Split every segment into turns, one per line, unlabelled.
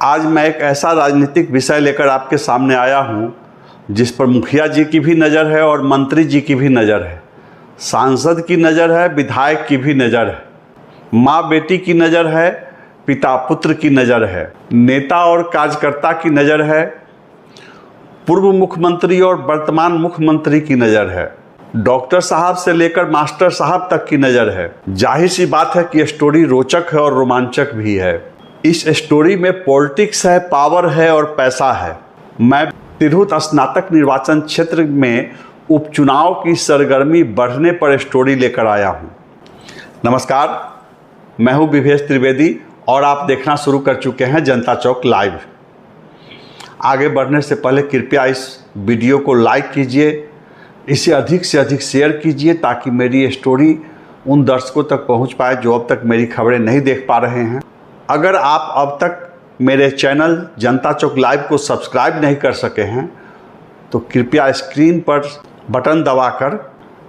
आज मैं एक ऐसा राजनीतिक विषय लेकर आपके सामने आया हूं जिस पर मुखिया जी की भी नज़र है और मंत्री जी की भी नज़र है, सांसद की नज़र है, विधायक की भी नज़र है, माँ बेटी की नज़र है, पिता पुत्र की नज़र है, नेता और कार्यकर्ता की नज़र है, पूर्व मुख्यमंत्री और वर्तमान मुख्यमंत्री की नज़र है, डॉक्टर साहब से लेकर मास्टर साहब तक की नज़र है। जाहिर सी बात है कि स्टोरी रोचक है और रोमांचक भी है। इस स्टोरी में पॉलिटिक्स है, पावर है और पैसा है। मैं तिरहुत स्नातक निर्वाचन क्षेत्र में उपचुनाव की सरगर्मी बढ़ने पर स्टोरी लेकर आया हूं। नमस्कार, मैं हूं विवेश त्रिवेदी और आप देखना शुरू कर चुके हैं जनता चौक लाइव। आगे बढ़ने से पहले कृपया इस वीडियो को लाइक कीजिए, इसे अधिक से अधिक शेयर कीजिए ताकि मेरी स्टोरी उन दर्शकों तक पहुंच पाए जो अब तक मेरी खबरें नहीं देख पा रहे हैं। अगर आप अब तक मेरे चैनल जनता चौक लाइव को सब्सक्राइब नहीं कर सके हैं तो कृपया स्क्रीन पर बटन दबाकर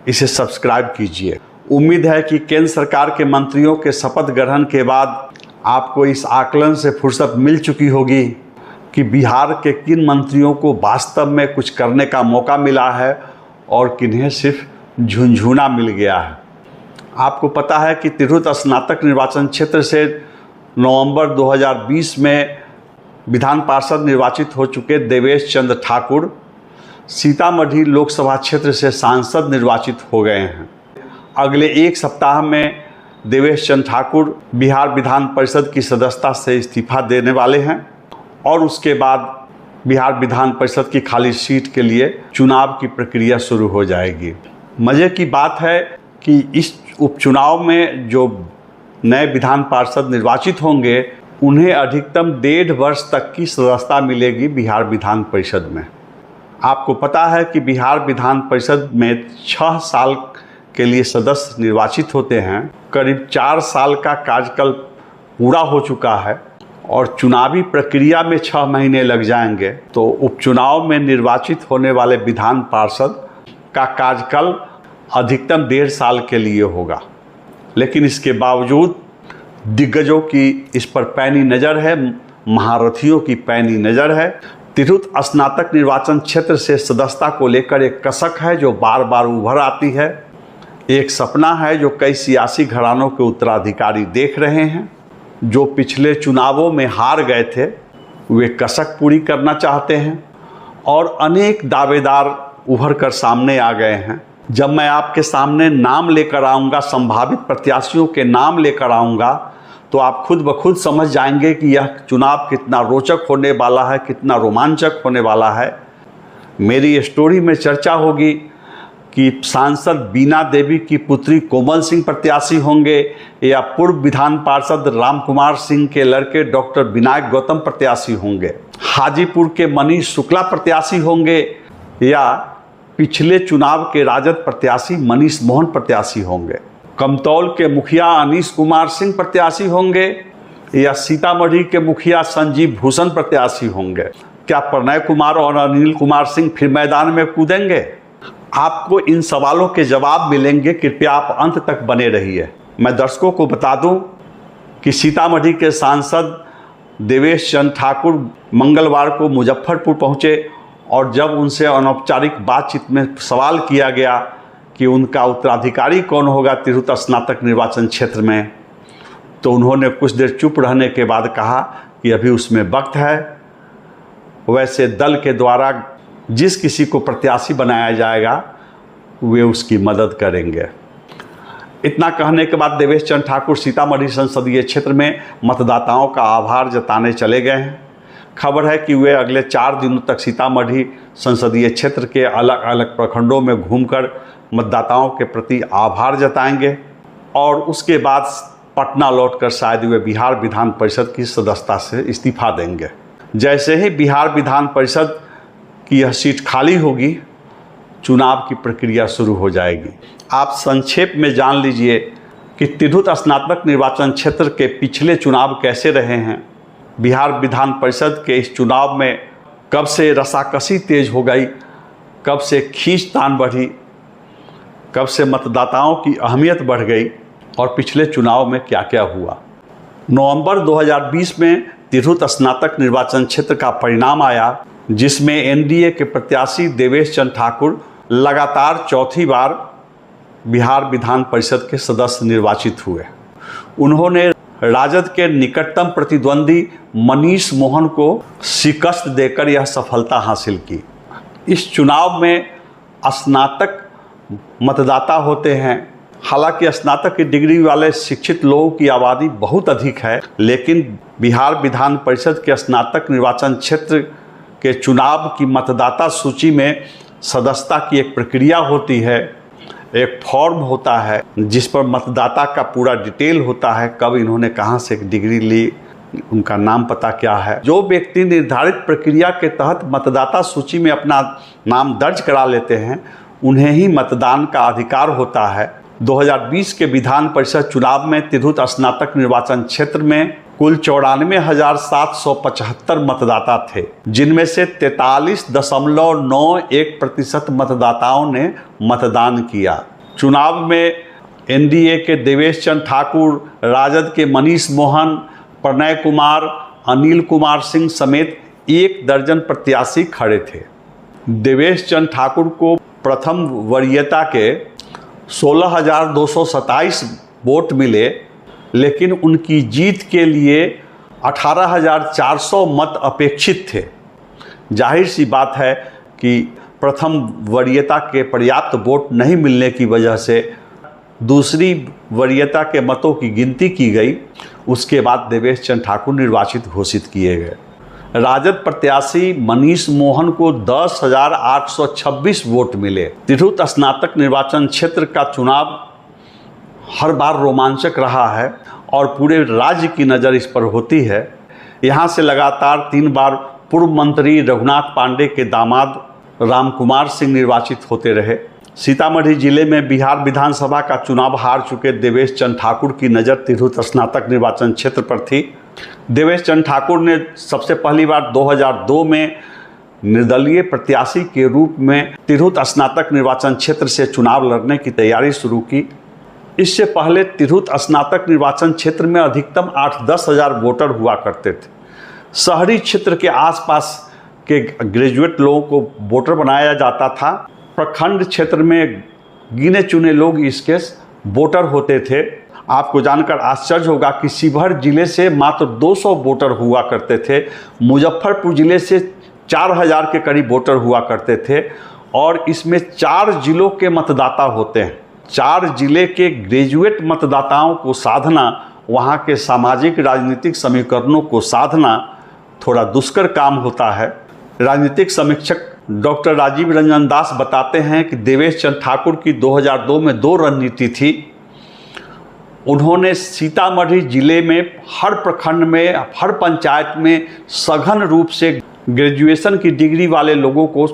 इसे सब्सक्राइब कीजिए। उम्मीद है कि केंद्र सरकार के मंत्रियों के शपथ ग्रहण के बाद आपको इस आकलन से फुर्सत मिल चुकी होगी कि बिहार के किन मंत्रियों को वास्तव में कुछ करने का मौका मिला है और किन्हें सिर्फ झुनझुना मिल गया है। आपको पता है कि तिरहुत स्नातक निर्वाचन क्षेत्र से नवंबर 2020 में विधान पार्षद निर्वाचित हो चुके देवेश चंद्र ठाकुर सीतामढ़ी लोकसभा क्षेत्र से सांसद निर्वाचित हो गए हैं। अगले एक सप्ताह में देवेश चंद्र ठाकुर बिहार विधान परिषद की सदस्यता से इस्तीफा देने वाले हैं और उसके बाद बिहार विधान परिषद की खाली सीट के लिए चुनाव की प्रक्रिया शुरू हो जाएगी। मज़े की बात है कि इस उपचुनाव में जो नए विधान पार्षद निर्वाचित होंगे उन्हें अधिकतम 1.5 वर्ष तक की सदस्यता मिलेगी बिहार विधान परिषद में। आपको पता है कि बिहार विधान परिषद में 6 साल के लिए सदस्य निर्वाचित होते हैं। करीब 4 साल का कार्यकाल पूरा हो चुका है और चुनावी प्रक्रिया में 6 महीने लग जाएंगे तो उपचुनाव में निर्वाचित होने वाले विधान पार्षद का कार्यकाल अधिकतम 1.5 साल के लिए होगा। लेकिन इसके बावजूद दिग्गजों की इस पर पैनी नज़र है, महारथियों की पैनी नज़र है। तिरहुत स्नातक निर्वाचन क्षेत्र से सदस्यता को लेकर एक कसक है जो बार बार उभर आती है, एक सपना है जो कई सियासी घरानों के उत्तराधिकारी देख रहे हैं। जो पिछले चुनावों में हार गए थे वे कसक पूरी करना चाहते हैं और अनेक दावेदार उभर कर सामने आ गए हैं। जब मैं आपके सामने नाम लेकर आऊँगा, संभावित प्रत्याशियों के नाम लेकर आऊँगा, तो आप खुद ब खुद समझ जाएंगे कि यह चुनाव कितना रोचक होने वाला है, कितना रोमांचक होने वाला है। मेरी स्टोरी में चर्चा होगी कि सांसद बीना देवी की पुत्री कोमल सिंह प्रत्याशी होंगे या पूर्व विधान पार्षद राम कुमार सिंह के लड़के डॉक्टर विनायक गौतम प्रत्याशी होंगे, हाजीपुर के मनीष शुक्ला प्रत्याशी होंगे या पिछले चुनाव के राजद प्रत्याशी मनीष मोहन प्रत्याशी होंगे, कमतौल के मुखिया अनीश कुमार सिंह प्रत्याशी होंगे या सीतामढ़ी के मुखिया संजीव भूषण प्रत्याशी होंगे। क्या प्रणय कुमार और अनिल कुमार सिंह फिर मैदान में कूदेंगे? आपको इन सवालों के जवाब मिलेंगे। कृपया आप अंत तक बने रहिए। मैं दर्शकों को बता दूं कि सीतामढ़ी के सांसद देवेश चंद्र ठाकुर मंगलवार को मुजफ्फरपुर पहुंचे और जब उनसे अनौपचारिक बातचीत में सवाल किया गया कि उनका उत्तराधिकारी कौन होगा तिरहुत स्नातक निर्वाचन क्षेत्र में, तो उन्होंने कुछ देर चुप रहने के बाद कहा कि अभी उसमें वक्त है। वैसे दल के द्वारा जिस किसी को प्रत्याशी बनाया जाएगा वे उसकी मदद करेंगे। इतना कहने के बाद देवेश चंद्र ठाकुर सीतामढ़ी संसदीय क्षेत्र में मतदाताओं का आभार जताने चले गए हैं। खबर है कि वे अगले 4 दिनों तक सीतामढ़ी संसदीय क्षेत्र के अलग अलग प्रखंडों में घूमकर मतदाताओं के प्रति आभार जताएंगे और उसके बाद पटना लौटकर शायद वे बिहार विधान परिषद की सदस्यता से इस्तीफा देंगे। जैसे ही बिहार विधान परिषद कि यह सीट खाली होगी, चुनाव की प्रक्रिया शुरू हो जाएगी। आप संक्षेप में जान लीजिए कि तिरहुत स्नातक निर्वाचन क्षेत्र के पिछले चुनाव कैसे रहे हैं। बिहार विधान परिषद के इस चुनाव में कब से रसाकसी तेज हो गई, कब से खींचतान बढ़ी, कब से मतदाताओं की अहमियत बढ़ गई और पिछले चुनाव में क्या क्या हुआ। नवंबर 2020 में तिरहुत स्नातक निर्वाचन क्षेत्र का परिणाम आया, जिसमें एनडीए के प्रत्याशी देवेश चंद्र ठाकुर लगातार चौथी बार बिहार विधान परिषद के सदस्य निर्वाचित हुए। उन्होंने राजद के निकटतम प्रतिद्वंदी मनीष मोहन को शिकस्त देकर यह सफलता हासिल की। इस चुनाव में स्नातक मतदाता होते हैं। हालांकि स्नातक की डिग्री वाले शिक्षित लोगों की आबादी बहुत अधिक है, लेकिन बिहार विधान परिषद के स्नातक निर्वाचन क्षेत्र के चुनाव की मतदाता सूची में सदस्यता की एक प्रक्रिया होती है, एक फॉर्म होता है जिस पर मतदाता का पूरा डिटेल होता है, कब इन्होंने कहाँ से डिग्री ली, उनका नाम पता क्या है। जो व्यक्ति निर्धारित प्रक्रिया के तहत मतदाता सूची में अपना नाम दर्ज करा लेते हैं, उन्हें ही मतदान का अधिकार होता है। 2020 के विधान परिषद चुनाव में तिरहुत स्नातक निर्वाचन क्षेत्र में कुल 94,775 मतदाता थे, जिनमें से 43.91% मतदाताओं ने मतदान किया। चुनाव में एनडीए के देवेश चंद्र ठाकुर, राजद के मनीष मोहन, प्रणय कुमार, अनिल कुमार सिंह समेत 1 दर्जन प्रत्याशी खड़े थे। देवेश चंद्र ठाकुर को प्रथम वरीयता के 16,227 वोट मिले, लेकिन उनकी जीत के लिए 18,400 मत अपेक्षित थे। जाहिर सी बात है कि प्रथम वरीयता के पर्याप्त वोट नहीं मिलने की वजह से दूसरी वरीयता के मतों की गिनती की गई। उसके बाद देवेश चंद्र ठाकुर निर्वाचित घोषित किए गए। राजद प्रत्याशी मनीष मोहन को 10,826 वोट मिले। तिरहुत स्नातक निर्वाचन क्षेत्र का चुनाव हर बार रोमांचक रहा है और पूरे राज्य की नज़र इस पर होती है। यहाँ से लगातार 3 बार पूर्व मंत्री रघुनाथ पांडे के दामाद राम कुमार सिंह निर्वाचित होते रहे। सीतामढ़ी जिले में बिहार विधानसभा का चुनाव हार चुके देवेश चंद्र ठाकुर की नज़र तिरहुत स्नातक निर्वाचन क्षेत्र पर थी। देवेश चंद्र ठाकुर ने सबसे पहली बार 2002 में निर्दलीय प्रत्याशी के रूप में तिरहुत स्नातक निर्वाचन क्षेत्र से चुनाव लड़ने की तैयारी शुरू की। इससे पहले तिरहुत स्नातक निर्वाचन क्षेत्र में अधिकतम 8-10 हज़ार वोटर हुआ करते थे। शहरी क्षेत्र के आसपास के ग्रेजुएट लोगों को वोटर बनाया जाता था। प्रखंड क्षेत्र में गिने चुने लोग इसके वोटर होते थे। आपको जानकर आश्चर्य होगा कि शिवहर जिले से मात्र 200 वोटर हुआ करते थे। मुजफ्फरपुर जिले से 4,000 के करीब वोटर हुआ करते थे और इसमें 4 जिलों के मतदाता होते हैं। 4 जिले के ग्रेजुएट मतदाताओं को साधना, वहाँ के सामाजिक राजनीतिक समीकरणों को साधना थोड़ा दुष्कर काम होता है। राजनीतिक समीक्षक डॉक्टर राजीव रंजन दास बताते हैं कि देवेश चंद्र ठाकुर की 2002 में 2 रणनीति थी। उन्होंने सीतामढ़ी जिले में हर प्रखंड में, हर पंचायत में सघन रूप से ग्रेजुएशन की डिग्री वाले लोगों को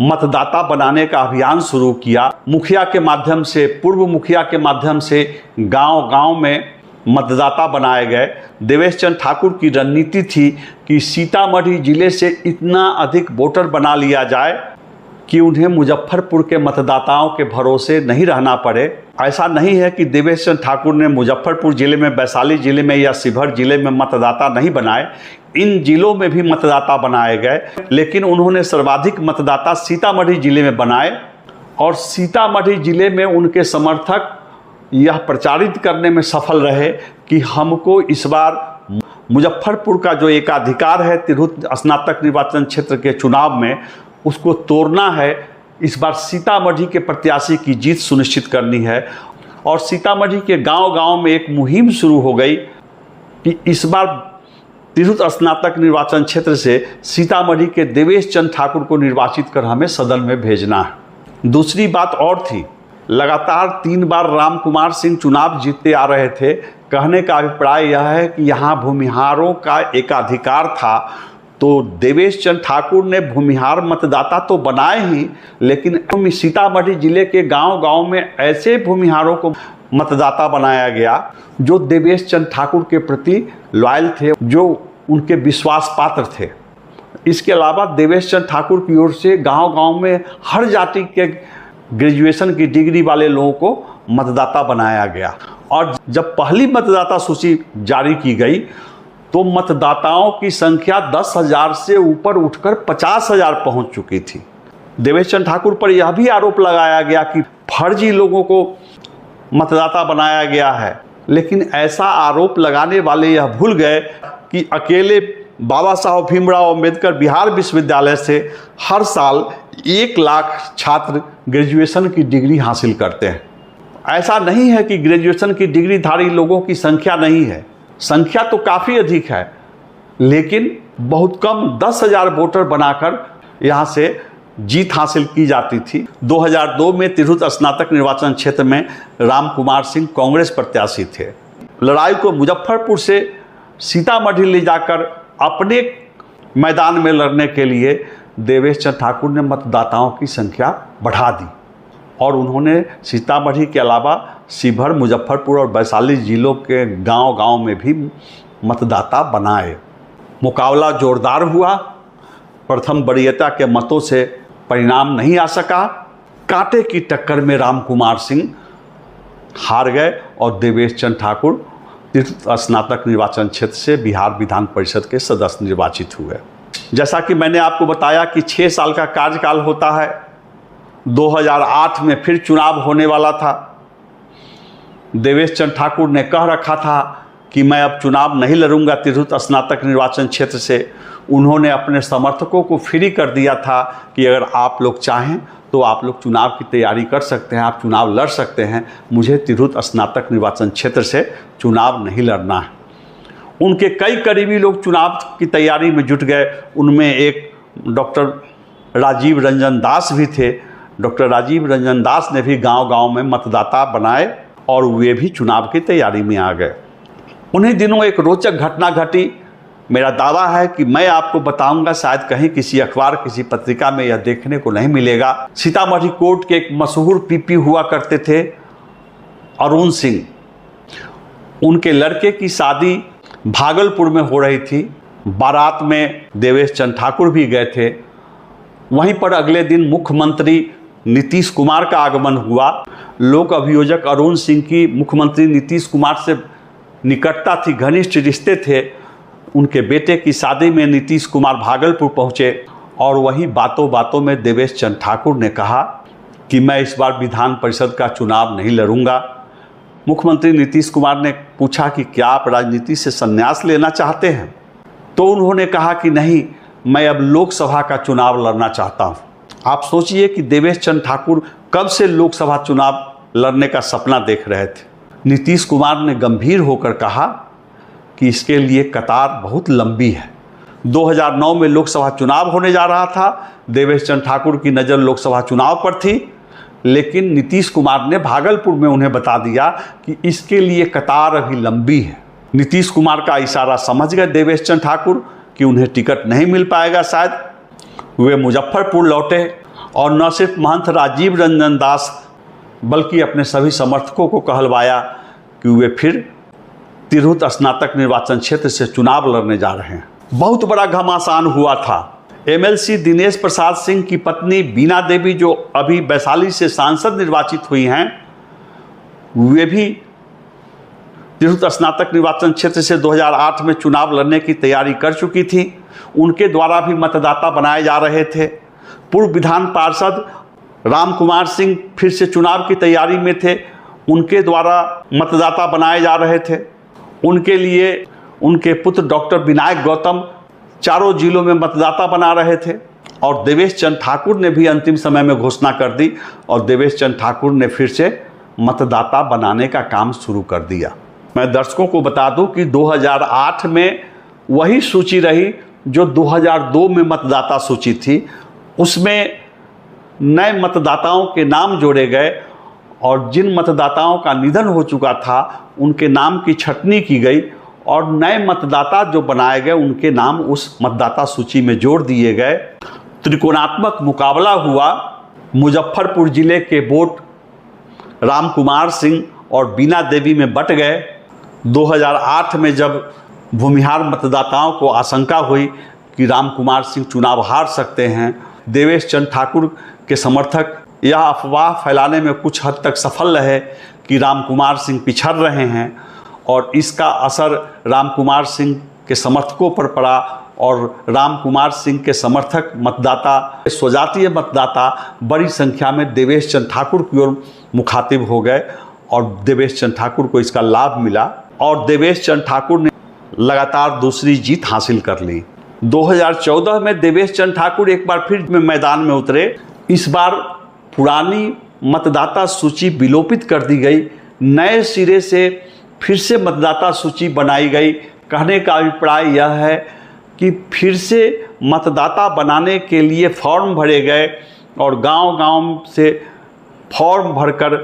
मतदाता बनाने का अभियान शुरू किया। मुखिया के माध्यम से, पूर्व मुखिया के माध्यम से गांव-गांव में मतदाता बनाए गए। देवेश चंद्र ठाकुर की रणनीति थी कि सीतामढ़ी जिले से इतना अधिक वोटर बना लिया जाए कि उन्हें मुजफ्फरपुर के मतदाताओं के भरोसे नहीं रहना पड़े। ऐसा नहीं है कि देवेश चंद्र ठाकुर ने मुजफ्फरपुर जिले में, वैशाली जिले में या शिवहर जिले में मतदाता नहीं बनाए। इन जिलों में भी मतदाता बनाए गए, लेकिन उन्होंने सर्वाधिक मतदाता सीतामढ़ी जिले में बनाए और सीतामढ़ी जिले में उनके समर्थक यह प्रचारित करने में सफल रहे कि हमको इस बार मुजफ्फरपुर का जो एकाधिकार है तिरहुत स्नातक निर्वाचन क्षेत्र के चुनाव में, उसको तोड़ना है। इस बार सीतामढ़ी के प्रत्याशी की जीत सुनिश्चित करनी है और सीतामढ़ी के गांव-गांव में एक मुहिम शुरू हो गई कि इस बार तिरहुत स्नातक निर्वाचन क्षेत्र से सीतामढ़ी के देवेश चंद्र ठाकुर को निर्वाचित कर हमें सदन में भेजना है। दूसरी बात और थी, लगातार 3 बार राम कुमार सिंह चुनाव जीतते आ रहे थे। कहने का अभिप्राय यह है कि यहाँ भूमिहारों का एकाधिकार था, तो देवेश चंद्र ठाकुर ने भूमिहार मतदाता तो बनाए ही, लेकिन सीतामढ़ी जिले के गांव-गांव में ऐसे भूमिहारों को मतदाता बनाया गया जो देवेश चंद्र ठाकुर के प्रति लॉयल थे, जो उनके विश्वास पात्र थे। इसके अलावा देवेश चंद्र ठाकुर की ओर से गांव-गांव में हर जाति के ग्रेजुएशन की डिग्री वाले लोगों को मतदाता बनाया गया। और जब पहली मतदाता सूची जारी की गई तो मतदाताओं की संख्या 10,000 से ऊपर उठकर 50,000 पहुंच चुकी थी। देवेश चंद्र ठाकुर पर यह भी आरोप लगाया गया कि फर्जी लोगों को मतदाता बनाया गया है, लेकिन ऐसा आरोप लगाने वाले यह भूल गए कि अकेले बाबा साहब भीमराव अंबेडकर बिहार विश्वविद्यालय से हर साल 1 लाख छात्र ग्रेजुएशन की डिग्री हासिल करते हैं। ऐसा नहीं है कि ग्रेजुएशन की डिग्रीधारी लोगों की संख्या नहीं है, संख्या तो काफ़ी अधिक है, लेकिन बहुत कम 10,000 वोटर बनाकर यहाँ से जीत हासिल की जाती थी। 2002 में तिरहुत स्नातक निर्वाचन क्षेत्र में राम कुमार सिंह कांग्रेस प्रत्याशी थे। लड़ाई को मुजफ्फरपुर से सीतामढ़ी ले जाकर अपने मैदान में लड़ने के लिए देवेश चंद्र ठाकुर ने मतदाताओं की संख्या बढ़ा दी और उन्होंने सीतामढ़ी के अलावा शिवहर, मुजफ्फरपुर और वैशाली जिलों के गांव-गांव में भी मतदाता बनाए। मुकाबला जोरदार हुआ। प्रथम वरीयता के मतों से परिणाम नहीं आ सका। कांटे की टक्कर में राम कुमार सिंह हार गए और देवेश चंद्र ठाकुर तिरहुत स्नातक निर्वाचन क्षेत्र से बिहार विधान परिषद के सदस्य निर्वाचित हुए। जैसा कि मैंने आपको बताया कि 6 साल का कार्यकाल होता है। 2008 में फिर चुनाव होने वाला था। देवेश चंद्र ठाकुर ने कह रखा था कि मैं अब चुनाव नहीं लड़ूंगा तिरहुत स्नातक निर्वाचन क्षेत्र से। उन्होंने अपने समर्थकों को फ्री कर दिया था कि अगर आप लोग चाहें तो आप लोग चुनाव की तैयारी कर सकते हैं, आप चुनाव लड़ सकते हैं, मुझे तिरहुत स्नातक निर्वाचन क्षेत्र से चुनाव नहीं लड़ना है। उनके कई करीबी लोग चुनाव की तैयारी में जुट गए। उनमें एक डॉक्टर राजीव रंजन दास भी थे। डॉक्टर राजीव रंजन दास ने भी गांव-गांव में मतदाता बनाए और वे भी चुनाव की तैयारी में आ गए। उन्हीं दिनों एक रोचक घटना घटी। मेरा दावा है कि मैं आपको बताऊंगा, शायद कहीं किसी अखबार, किसी पत्रिका में यह देखने को नहीं मिलेगा। सीतामढ़ी कोर्ट के एक मशहूर पीपी हुआ करते थे अरुण सिंह। उनके लड़के की शादी भागलपुर में हो रही थी। बारात में देवेश चंद्र ठाकुर भी गए थे। वहीं पर अगले दिन मुख्यमंत्री नीतीश कुमार का आगमन हुआ। लोक अभियोजक अरुण सिंह की मुख्यमंत्री नीतीश कुमार से निकटता थी, घनिष्ठ रिश्ते थे। उनके बेटे की शादी में नीतीश कुमार भागलपुर पहुंचे और वहीं बातों बातों में देवेश चंद्र ठाकुर ने कहा कि मैं इस बार विधान परिषद का चुनाव नहीं लड़ूंगा। मुख्यमंत्री नीतीश कुमार ने पूछा कि क्या आप राजनीति से संन्यास लेना चाहते हैं? तो उन्होंने कहा कि नहीं, मैं अब लोकसभा का चुनाव लड़ना चाहता हूं। आप सोचिए कि देवेश चंद्र ठाकुर कब से लोकसभा चुनाव लड़ने का सपना देख रहे थे। नीतीश कुमार ने गंभीर होकर कहा कि इसके लिए कतार बहुत लंबी है। 2009 में लोकसभा चुनाव होने जा रहा था। देवेश चंद्र ठाकुर की नज़र लोकसभा चुनाव पर थी, लेकिन नीतीश कुमार ने भागलपुर में उन्हें बता दिया कि इसके लिए कतार अभी लंबी है। नीतीश कुमार का इशारा समझ गए देवेश चंद्र ठाकुर कि उन्हें टिकट नहीं मिल पाएगा शायद। वे मुजफ्फरपुर लौटे और न सिर्फ महंत राजीव रंजन दास बल्कि अपने सभी समर्थकों को कहलवाया कि वे फिर तिरहुत स्नातक निर्वाचन क्षेत्र से चुनाव लड़ने जा रहे हैं। बहुत बड़ा घमासान हुआ था। एमएलसी दिनेश प्रसाद सिंह की पत्नी बीना देवी, जो अभी वैशाली से सांसद निर्वाचित हुई हैं, वे भी तिरहुत स्नातक निर्वाचन क्षेत्र से 2008 में चुनाव लड़ने की तैयारी कर चुकी थी। उनके द्वारा भी मतदाता बनाए जा रहे थे। पूर्व विधान पार्षद राम कुमार सिंह फिर से चुनाव की तैयारी में थे। उनके द्वारा मतदाता बनाए जा रहे थे। उनके लिए उनके पुत्र डॉक्टर विनायक गौतम चारों जिलों में मतदाता बना रहे थे। और देवेश चंद्र ठाकुर ने भी अंतिम समय में घोषणा कर दी और देवेश चंद्र ठाकुर ने फिर से मतदाता बनाने का काम शुरू कर दिया। मैं दर्शकों को बता दूं कि 2008 में वही सूची रही जो 2002 में मतदाता सूची थी। उसमें नए मतदाताओं के नाम जोड़े गए और जिन मतदाताओं का निधन हो चुका था उनके नाम की छटनी की गई और नए मतदाता जो बनाए गए उनके नाम उस मतदाता सूची में जोड़ दिए गए। त्रिकोणात्मक मुकाबला हुआ। मुजफ्फरपुर जिले के वोट राम कुमार सिंह और बीना देवी में बट गए। 2008 में जब भूमिहार मतदाताओं को आशंका हुई कि राम कुमार सिंह चुनाव हार सकते हैं, देवेश चंद्र ठाकुर के समर्थक यह अफवाह फैलाने में कुछ हद तक सफल रहे कि राम कुमार सिंह पिछड़ रहे हैं और इसका असर राम कुमार सिंह के समर्थकों पर पड़ा और राम कुमार सिंह के समर्थक मतदाता, स्वजातीय मतदाता बड़ी संख्या में देवेश चंद्र ठाकुर की ओर मुखातिब हो गए और देवेश चंद्र ठाकुर को इसका लाभ मिला और देवेश चंद्र ठाकुर ने लगातार दूसरी जीत हासिल कर ली। 2014 में देवेश चंद्र ठाकुर एक बार फिर मैदान में उतरे। इस बार पुरानी मतदाता सूची विलोपित कर दी गई, नए सिरे से फिर से मतदाता सूची बनाई गई। कहने का अभिप्राय यह है कि फिर से मतदाता बनाने के लिए फॉर्म भरे गए और गांव-गांव से फॉर्म भरकर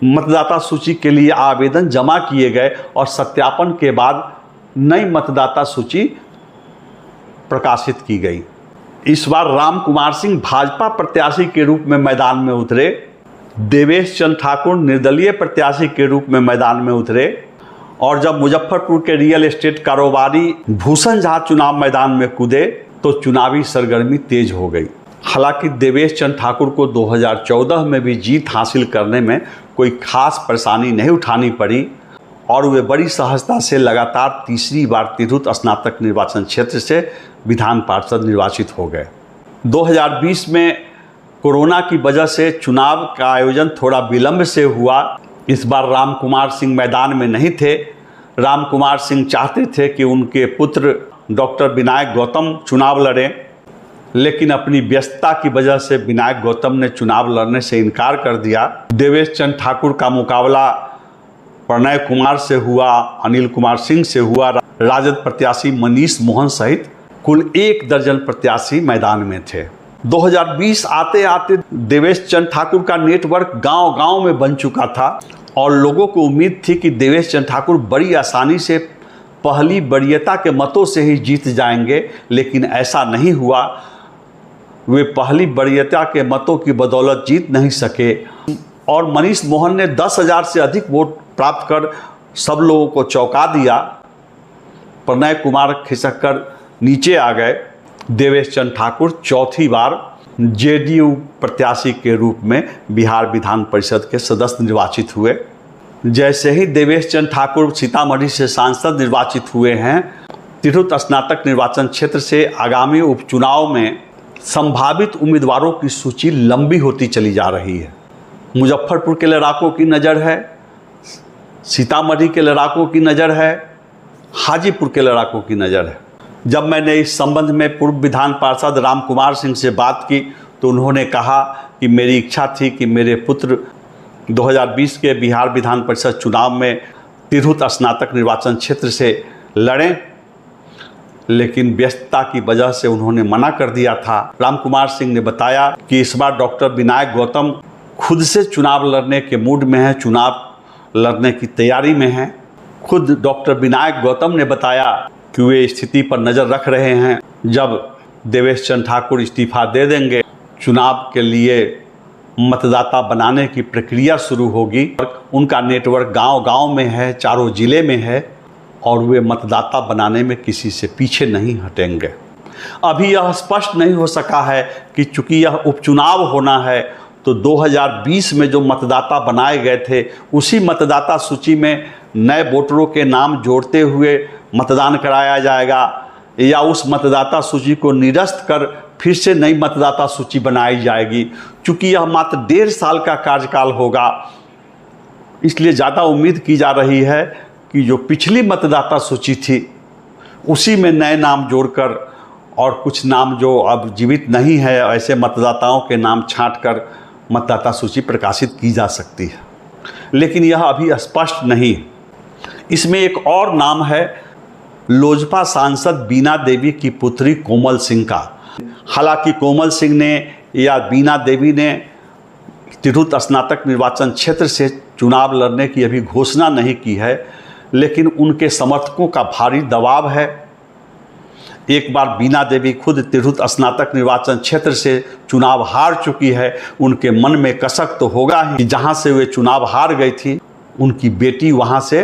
मतदाता सूची के लिए आवेदन जमा किए गए और सत्यापन के बाद नई मतदाता सूची प्रकाशित की गई। इस बार राम कुमार सिंह भाजपा प्रत्याशी के रूप में मैदान में उतरे, देवेश चंद्र ठाकुर निर्दलीय प्रत्याशी के रूप में मैदान में उतरे और जब मुजफ्फरपुर के रियल एस्टेट कारोबारी भूषण झा चुनाव मैदान में कूदे तो चुनावी सरगर्मी तेज हो गई। हालांकि देवेश चंद्र ठाकुर को 2014 में भी जीत हासिल करने में कोई खास परेशानी नहीं उठानी पड़ी और वे बड़ी सहजता से लगातार तीसरी बार तिरहुत स्नातक निर्वाचन क्षेत्र से विधान पार्षद निर्वाचित हो गए। 2020 में कोरोना की वजह से चुनाव का आयोजन थोड़ा विलंब से हुआ। इस बार राम कुमार सिंह मैदान में नहीं थे। राम कुमार सिंह चाहते थे कि उनके पुत्र डॉक्टर विनायक गौतम चुनाव लड़ें, लेकिन अपनी व्यस्तता की वजह से विनायक गौतम ने चुनाव लड़ने से इनकार कर दिया। देवेश चंद्र ठाकुर का मुकाबला प्रणय कुमार से हुआ, अनिल कुमार सिंह से हुआ। राजद प्रत्याशी मनीष मोहन सहित कुल 1 दर्जन प्रत्याशी मैदान में थे। 2020 आते आते देवेश चंद्र ठाकुर का नेटवर्क गांव-गांव में बन चुका था और लोगों को उम्मीद थी कि देवेश चंद्र ठाकुर बड़ी आसानी से पहली वरीयता के मतों से ही जीत जाएंगे, लेकिन ऐसा नहीं हुआ। वे पहली वरीयता के मतों की बदौलत जीत नहीं सके और मनीष मोहन ने 10,000 से अधिक वोट प्राप्त कर सब लोगों को चौंका दिया। प्रणय कुमार खिसक कर नीचे आ गए। देवेश चंद्र ठाकुर चौथी बार जेडीयू प्रत्याशी के रूप में बिहार विधान परिषद के सदस्य निर्वाचित हुए। जैसे ही देवेश चंद्र ठाकुर सीतामढ़ी से सांसद निर्वाचित हुए हैं, तिरहुत स्नातक निर्वाचन क्षेत्र से आगामी उपचुनाव में संभावित उम्मीदवारों की सूची लंबी होती चली जा रही है। मुजफ्फरपुर के लड़ाकों की नज़र है, सीतामढ़ी के लड़ाकों की नज़र है, हाजीपुर के लड़ाकों की नज़र है। जब मैंने इस संबंध में पूर्व विधान पार्षद राम कुमार सिंह से बात की तो उन्होंने कहा कि मेरी इच्छा थी कि मेरे पुत्र 2020 के बिहार विधान परिषद चुनाव में तिरहुत स्नातक निर्वाचन क्षेत्र से लड़ें, लेकिन व्यस्तता की वजह से उन्होंने मना कर दिया था। राम कुमार सिंह ने बताया कि इस बार डॉक्टर विनायक गौतम खुद से चुनाव लड़ने के मूड में हैं, चुनाव लड़ने की तैयारी में हैं। खुद डॉक्टर विनायक गौतम ने बताया कि वे स्थिति पर नज़र रख रहे हैं। जब देवेश चंद्र ठाकुर इस्तीफा दे देंगे, चुनाव के लिए मतदाता बनाने की प्रक्रिया शुरू होगी। उनका नेटवर्क गांव-गांव में है, चारों जिले में है और वे मतदाता बनाने में किसी से पीछे नहीं हटेंगे। अभी यह स्पष्ट नहीं हो सका है कि चूंकि यह उपचुनाव होना है तो 2020 में जो मतदाता बनाए गए थे उसी मतदाता सूची में नए वोटरों के नाम जोड़ते हुए मतदान कराया जाएगा या उस मतदाता सूची को निरस्त कर फिर से नई मतदाता सूची बनाई जाएगी। चूँकि यह मात्र 1.5 साल का कार्यकाल होगा, इसलिए ज़्यादा उम्मीद की जा रही है कि जो पिछली मतदाता सूची थी उसी में नए नाम जोड़कर और कुछ नाम जो अब जीवित नहीं है ऐसे मतदाताओं के नाम छांटकर मतदाता सूची प्रकाशित की जा सकती है, लेकिन यह अभी स्पष्ट नहीं। इसमें एक और नाम है लोजपा सांसद बीना देवी की पुत्री कोमल सिंह का। हालांकि कोमल सिंह ने या बीना देवी ने तिरहुत स्नातक निर्वाचन क्षेत्र से चुनाव लड़ने की अभी घोषणा नहीं की है, लेकिन उनके समर्थकों का भारी दबाव है। एक बार बीना देवी खुद तिरहुत स्नातक निर्वाचन क्षेत्र से चुनाव हार चुकी है, उनके मन में कसक तो होगा ही। जहां से वे चुनाव हार गई थी उनकी बेटी वहां से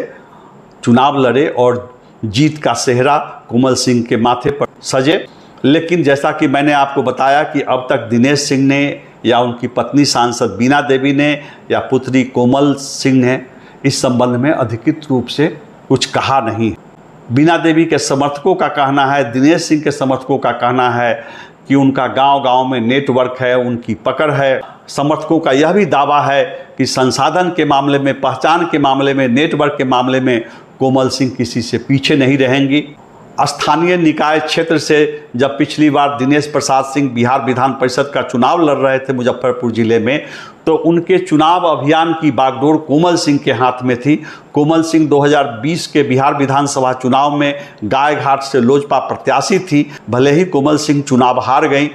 चुनाव लड़े और जीत का सेहरा कोमल सिंह के माथे पर सजे। लेकिन जैसा कि मैंने आपको बताया कि अब तक दिनेश सिंह ने या उनकी पत्नी सांसद बीना देवी ने या पुत्री कोमल सिंह ने इस संबंध में अधिकृत रूप से कुछ कहा नहीं। बीना देवी के समर्थकों का कहना है, दिनेश सिंह के समर्थकों का कहना है कि उनका गांव-गांव में नेटवर्क है, उनकी पकड़ है। समर्थकों का यह भी दावा है कि संसाधन के मामले में, पहचान के मामले में, नेटवर्क के मामले में कोमल सिंह किसी से पीछे नहीं रहेंगी। स्थानीय निकाय क्षेत्र से जब पिछली बार दिनेश प्रसाद सिंह बिहार विधान परिषद का चुनाव लड़ रहे थे मुजफ्फरपुर जिले में, तो उनके चुनाव अभियान की बागडोर कोमल सिंह के हाथ में थी। कोमल सिंह 2020 के बिहार विधानसभा चुनाव में गायघाट से लोजपा प्रत्याशी थी। भले ही कोमल सिंह चुनाव हार गई,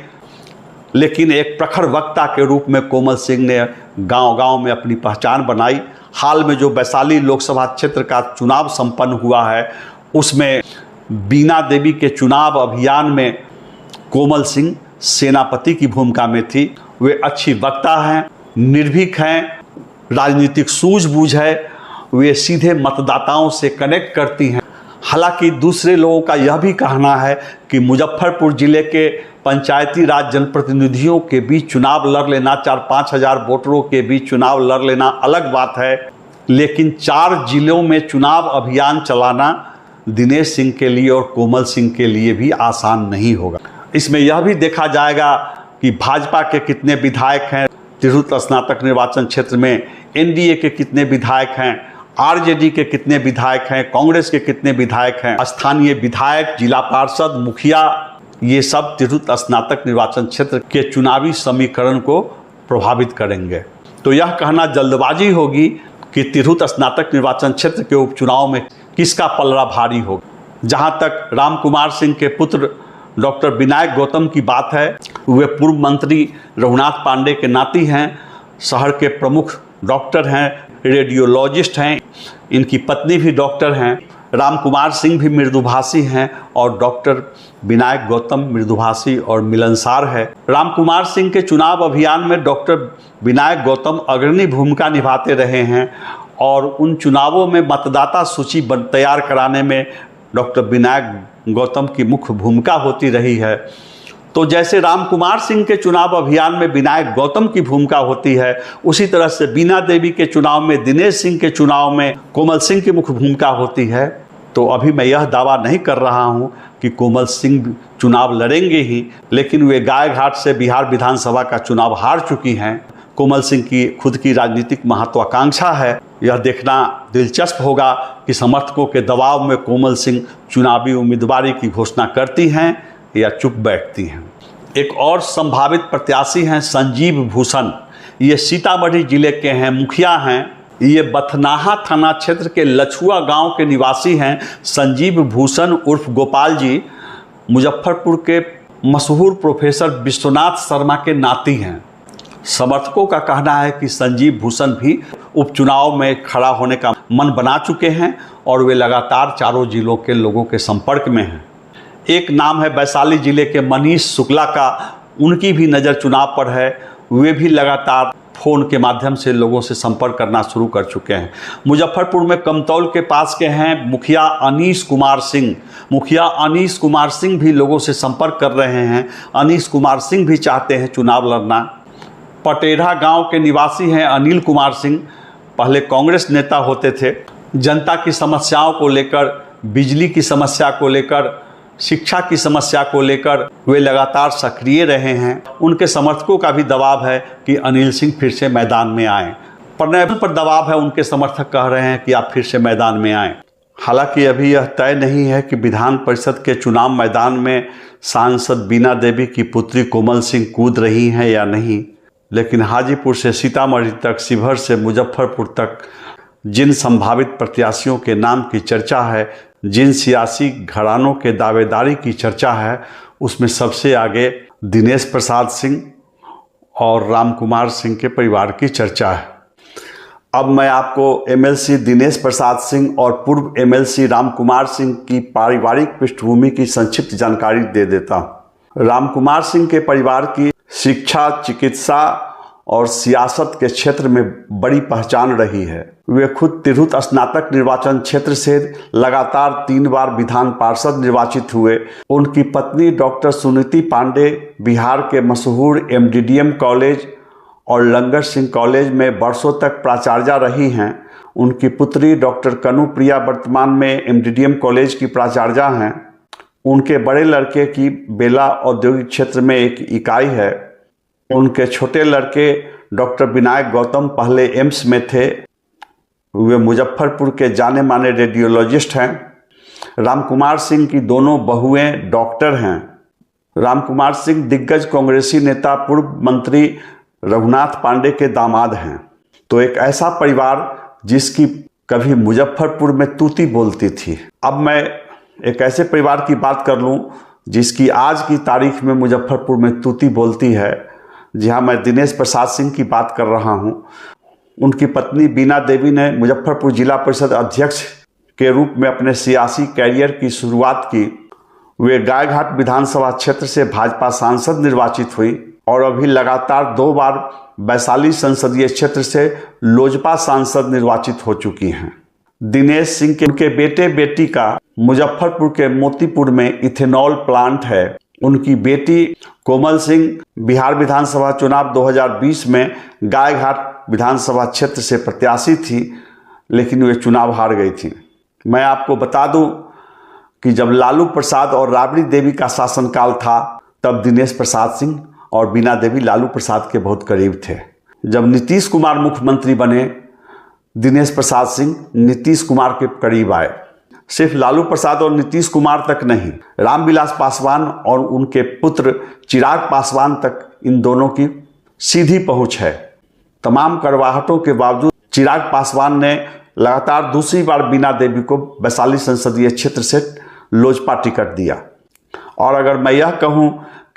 लेकिन एक प्रखर वक्ता के रूप में कोमल सिंह ने गांव-गांव में अपनी पहचान बनाई। हाल में जो वैशाली लोकसभा क्षेत्र का चुनाव संपन्न हुआ है, उसमें बीना देवी के चुनाव अभियान में कोमल सिंह सेनापति की भूमिका में थी। वे अच्छी वक्ता हैं, निर्भीक हैं, राजनीतिक सूझबूझ है, वे सीधे मतदाताओं से कनेक्ट करती हैं। हालांकि दूसरे लोगों का यह भी कहना है कि मुजफ्फरपुर जिले के पंचायती राज जनप्रतिनिधियों के बीच चुनाव लड़ लेना, 4-5 हज़ार वोटरों के बीच चुनाव लड़ लेना अलग बात है, लेकिन 4 जिलों में चुनाव अभियान चलाना दिनेश सिंह के लिए और कोमल सिंह के लिए भी आसान नहीं होगा। इसमें यह भी देखा जाएगा कि भाजपा के कितने विधायक हैं तिरहुत स्नातक निर्वाचन क्षेत्र में, एनडीए के कितने विधायक हैं, आरजेडी के कितने विधायक हैं, कांग्रेस के कितने विधायक हैं, स्थानीय विधायक, जिला पार्षद, मुखिया, ये सब तिरहुत स्नातक निर्वाचन क्षेत्र के चुनावी समीकरण को प्रभावित करेंगे। तो यह कहना जल्दबाजी होगी कि तिरहुत स्नातक निर्वाचन क्षेत्र के उपचुनाव में किसका पलड़ा भारी होगा। जहां तक राम कुमार सिंह के पुत्र डॉक्टर विनायक गौतम की बात है, वे पूर्व मंत्री रघुनाथ पांडे के नाती हैं, शहर के प्रमुख डॉक्टर हैं, रेडियोलॉजिस्ट हैं, इनकी पत्नी भी डॉक्टर हैं। राम कुमार सिंह भी मृदुभाषी हैं और डॉक्टर विनायक गौतम मृदुभाषी और मिलनसार है। राम कुमार सिंह के चुनाव अभियान में डॉक्टर विनायक गौतम अग्रणी भूमिका निभाते रहे हैं और उन चुनावों में मतदाता सूची तैयार कराने में डॉक्टर विनायक गौतम की मुख्य भूमिका होती रही है। तो जैसे राम कुमार सिंह के चुनाव अभियान में विनायक गौतम की भूमिका होती है, उसी तरह से बीना देवी के चुनाव में, दिनेश सिंह के चुनाव में कोमल सिंह की मुख्य भूमिका होती है। तो अभी मैं यह दावा नहीं कर रहा हूं कि कोमल सिंह चुनाव लड़ेंगे ही, लेकिन वे गायघाट से बिहार विधानसभा का चुनाव हार चुकी हैं। कोमल सिंह की खुद की राजनीतिक महत्वाकांक्षा है। यह देखना दिलचस्प होगा कि समर्थकों के दबाव में कोमल सिंह चुनावी उम्मीदवारी की घोषणा करती हैं या चुप बैठती हैं। एक और संभावित प्रत्याशी हैं संजीव भूषण। ये सीतामढ़ी जिले के हैं, मुखिया हैं। ये बथनाहा थाना क्षेत्र के लछुआ गांव के निवासी हैं। संजीव भूषण उर्फ गोपाल जी मुजफ्फरपुर के मशहूर प्रोफेसर विश्वनाथ शर्मा के नाती हैं। समर्थकों का कहना है कि संजीव भूषण भी उपचुनाव में खड़ा होने का मन बना चुके हैं और वे लगातार चारों जिलों के लोगों के संपर्क में हैं। एक नाम है वैशाली जिले के मनीष शुक्ला का, उनकी भी नज़र चुनाव पर है। वे भी लगातार फ़ोन के माध्यम से लोगों से संपर्क करना शुरू कर चुके हैं। मुजफ्फरपुर में कमतौल के पास के हैं मुखिया अनीश कुमार सिंह। मुखिया अनीश कुमार सिंह भी लोगों से संपर्क कर रहे हैं। अनीश कुमार सिंह भी चाहते हैं चुनाव लड़ना। पटेढ़ा गांव के निवासी हैं अनिल कुमार सिंह, पहले कांग्रेस नेता होते थे। जनता की समस्याओं को लेकर, बिजली की समस्या को लेकर, शिक्षा की समस्या को लेकर वे लगातार सक्रिय रहे हैं। उनके समर्थकों का भी दबाव है कि अनिल सिंह फिर से मैदान में आएँ। प्रणय पर दबाव है, उनके समर्थक कह रहे हैं कि आप फिर से मैदान में आएँ। हालांकि अभी यह तय नहीं है कि विधान परिषद के चुनाव मैदान में सांसद बीना देवी की पुत्री कोमल सिंह कूद रही हैं या नहीं, लेकिन हाजीपुर से सीतामढ़ी तक, शिवहर से मुजफ्फरपुर तक जिन संभावित प्रत्याशियों के नाम की चर्चा है, जिन सियासी घरानों के दावेदारी की चर्चा है, उसमें सबसे आगे दिनेश प्रसाद सिंह और राम कुमार सिंह के परिवार की चर्चा है। अब मैं आपको एमएलसी दिनेश प्रसाद सिंह और पूर्व एमएलसी राम कुमार सिंह की पारिवारिक पृष्ठभूमि की संक्षिप्त जानकारी दे देता हूँ। राम कुमार सिंह के परिवार की शिक्षा, चिकित्सा और सियासत के क्षेत्र में बड़ी पहचान रही है। वे खुद तिरहुत स्नातक निर्वाचन क्षेत्र से लगातार 3 बार विधान पार्षद निर्वाचित हुए। उनकी पत्नी डॉक्टर सुनीति पांडे बिहार के मशहूर एमडीडीएम कॉलेज और लंगर सिंह कॉलेज में वर्षों तक प्राचार्या रही हैं उनकी पुत्री डॉक्टर कनु प्रिया वर्तमान में एमडीडीएम कॉलेज की प्राचार्य हैं। उनके बड़े लड़के की बेला औद्योगिक क्षेत्र में एक इकाई है। उनके छोटे लड़के डॉक्टर विनायक गौतम पहले एम्स में थे। वे मुजफ्फरपुर के जाने माने रेडियोलॉजिस्ट हैं। रामकुमार सिंह की दोनों बहुएं डॉक्टर हैं। रामकुमार सिंह दिग्गज कांग्रेसी नेता पूर्व मंत्री रघुनाथ पांडे के दामाद हैं। तो एक ऐसा परिवार जिसकी कभी मुजफ्फरपुर में तूती बोलती थी। अब मैं एक ऐसे परिवार की बात कर लूं जिसकी आज की तारीख में मुजफ्फरपुर में तूती बोलती है। जी हाँ, मैं दिनेश प्रसाद सिंह की बात कर रहा हूं। उनकी पत्नी बीना देवी ने मुजफ्फरपुर जिला परिषद अध्यक्ष के रूप में अपने सियासी कैरियर की शुरुआत की। वे गायघाट विधानसभा क्षेत्र से भाजपा सांसद निर्वाचित हुई और अभी लगातार 2 बार वैशाली संसदीय क्षेत्र से लोजपा सांसद निर्वाचित हो चुकी हैं। दिनेश सिंह के उनके बेटे बेटी का मुजफ्फरपुर के मोतीपुर में इथेनॉल प्लांट है। उनकी बेटी कोमल सिंह बिहार विधानसभा चुनाव 2020 में गायघाट विधानसभा क्षेत्र से प्रत्याशी थी, लेकिन वे चुनाव हार गई थी। मैं आपको बता दूं कि जब लालू प्रसाद और राबड़ी देवी का शासनकाल था, तब दिनेश प्रसाद सिंह और बीना देवी लालू प्रसाद के बहुत करीब थे। जब नीतीश कुमार मुख्यमंत्री बने, दिनेश प्रसाद सिंह नीतीश कुमार के करीब आए। सिर्फ लालू प्रसाद और नीतीश कुमार तक नहीं, रामविलास पासवान और उनके पुत्र चिराग पासवान तक इन दोनों की सीधी पहुंच है। तमाम कड़वाहटों के बावजूद चिराग पासवान ने लगातार दूसरी बार बीना देवी को वैशाली संसदीय क्षेत्र से लोजपा टिकट दिया। और अगर मैं यह कहूं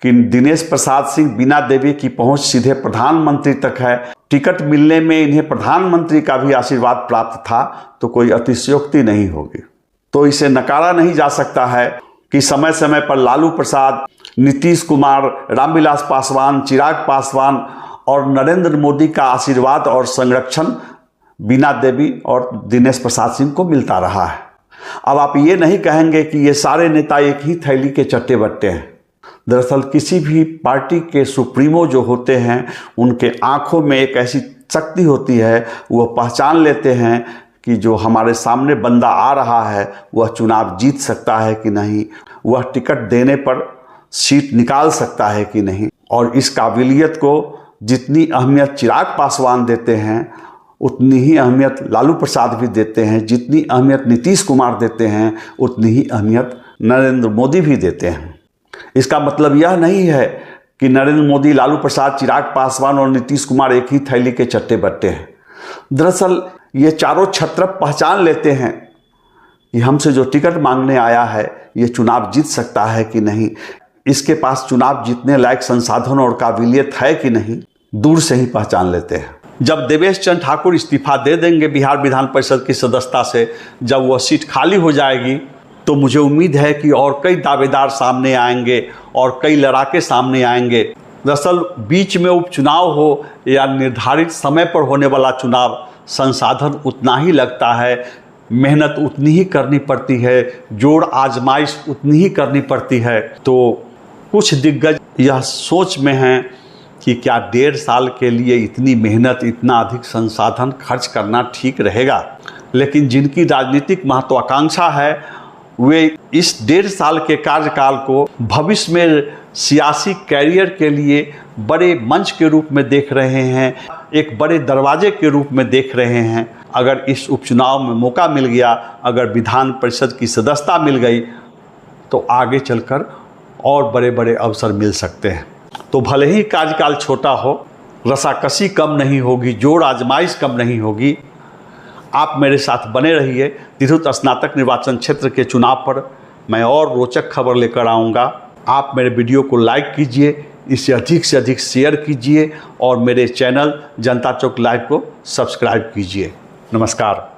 कि दिनेश प्रसाद सिंह बीना देवी की पहुंच सीधे प्रधानमंत्री तक है, टिकट मिलने में इन्हें प्रधानमंत्री का भी आशीर्वाद प्राप्त था, तो कोई अतिशयोक्ति नहीं होगी। तो इसे नकारा नहीं जा सकता है कि समय समय पर लालू प्रसाद, नीतीश कुमार, रामविलास पासवान, चिराग पासवान और नरेंद्र मोदी का आशीर्वाद और संरक्षण बीना देवी और दिनेश प्रसाद सिंह को मिलता रहा है। अब आप ये नहीं कहेंगे कि ये सारे नेता एक ही थैली के चट्टे बट्टे हैं। दरअसल किसी भी पार्टी के सुप्रीमो जो होते हैं, उनके आंखों में एक ऐसी शक्ति होती है, वह पहचान लेते हैं कि जो हमारे सामने बंदा आ रहा है वह चुनाव जीत सकता है कि नहीं, वह टिकट देने पर सीट निकाल सकता है कि नहीं। और इस काबिलियत को जितनी अहमियत चिराग पासवान देते हैं, उतनी ही अहमियत लालू प्रसाद भी देते हैं। जितनी अहमियत नीतीश कुमार देते हैं, उतनी ही अहमियत नरेंद्र मोदी भी देते हैं। इसका मतलब यह नहीं है कि नरेंद्र मोदी, लालू प्रसाद, चिराग पासवान और नीतीश कुमार एक ही थैली के चट्टे बट्टे हैं। दरअसल ये चारों छत्रप पहचान लेते हैं कि हमसे जो टिकट मांगने आया है, ये चुनाव जीत सकता है कि नहीं, इसके पास चुनाव जीतने लायक संसाधन और काबिलियत है कि नहीं, दूर से ही पहचान लेते हैं। जब देवेश चंद्र ठाकुर इस्तीफा दे देंगे बिहार विधान परिषद की सदस्यता से, जब वह सीट खाली हो जाएगी, तो मुझे उम्मीद है कि और कई दावेदार सामने आएंगे और कई लड़ाके सामने आएंगे। दरअसल बीच में उपचुनाव हो या निर्धारित समय पर होने वाला चुनाव, संसाधन उतना ही लगता है, मेहनत उतनी ही करनी पड़ती है, जोड़ आजमाइश उतनी ही करनी पड़ती है। तो कुछ दिग्गज यह सोच में हैं कि क्या 1.5 साल के लिए इतनी मेहनत, इतना अधिक संसाधन खर्च करना ठीक रहेगा। लेकिन जिनकी राजनीतिक महत्वाकांक्षा है, वे इस 1.5 साल के कार्यकाल को भविष्य में सियासी कैरियर के लिए बड़े मंच के रूप में देख रहे हैं, एक बड़े दरवाजे के रूप में देख रहे हैं। अगर इस उपचुनाव में मौका मिल गया, अगर विधान परिषद की सदस्यता मिल गई, तो आगे चलकर और बड़े बड़े अवसर मिल सकते हैं। तो भले ही कार्यकाल छोटा हो, रसाकसी कम नहीं होगी, जोड़ आजमाइश कम नहीं होगी। आप मेरे साथ बने रहिए। तिरहुत स्नातक निर्वाचन क्षेत्र के चुनाव पर मैं और रोचक खबर लेकर आऊँगा। आप मेरे वीडियो को लाइक कीजिए, इसे अधिक से अधिक शेयर कीजिए और मेरे चैनल जनता चौक लाइव को सब्सक्राइब कीजिए। नमस्कार।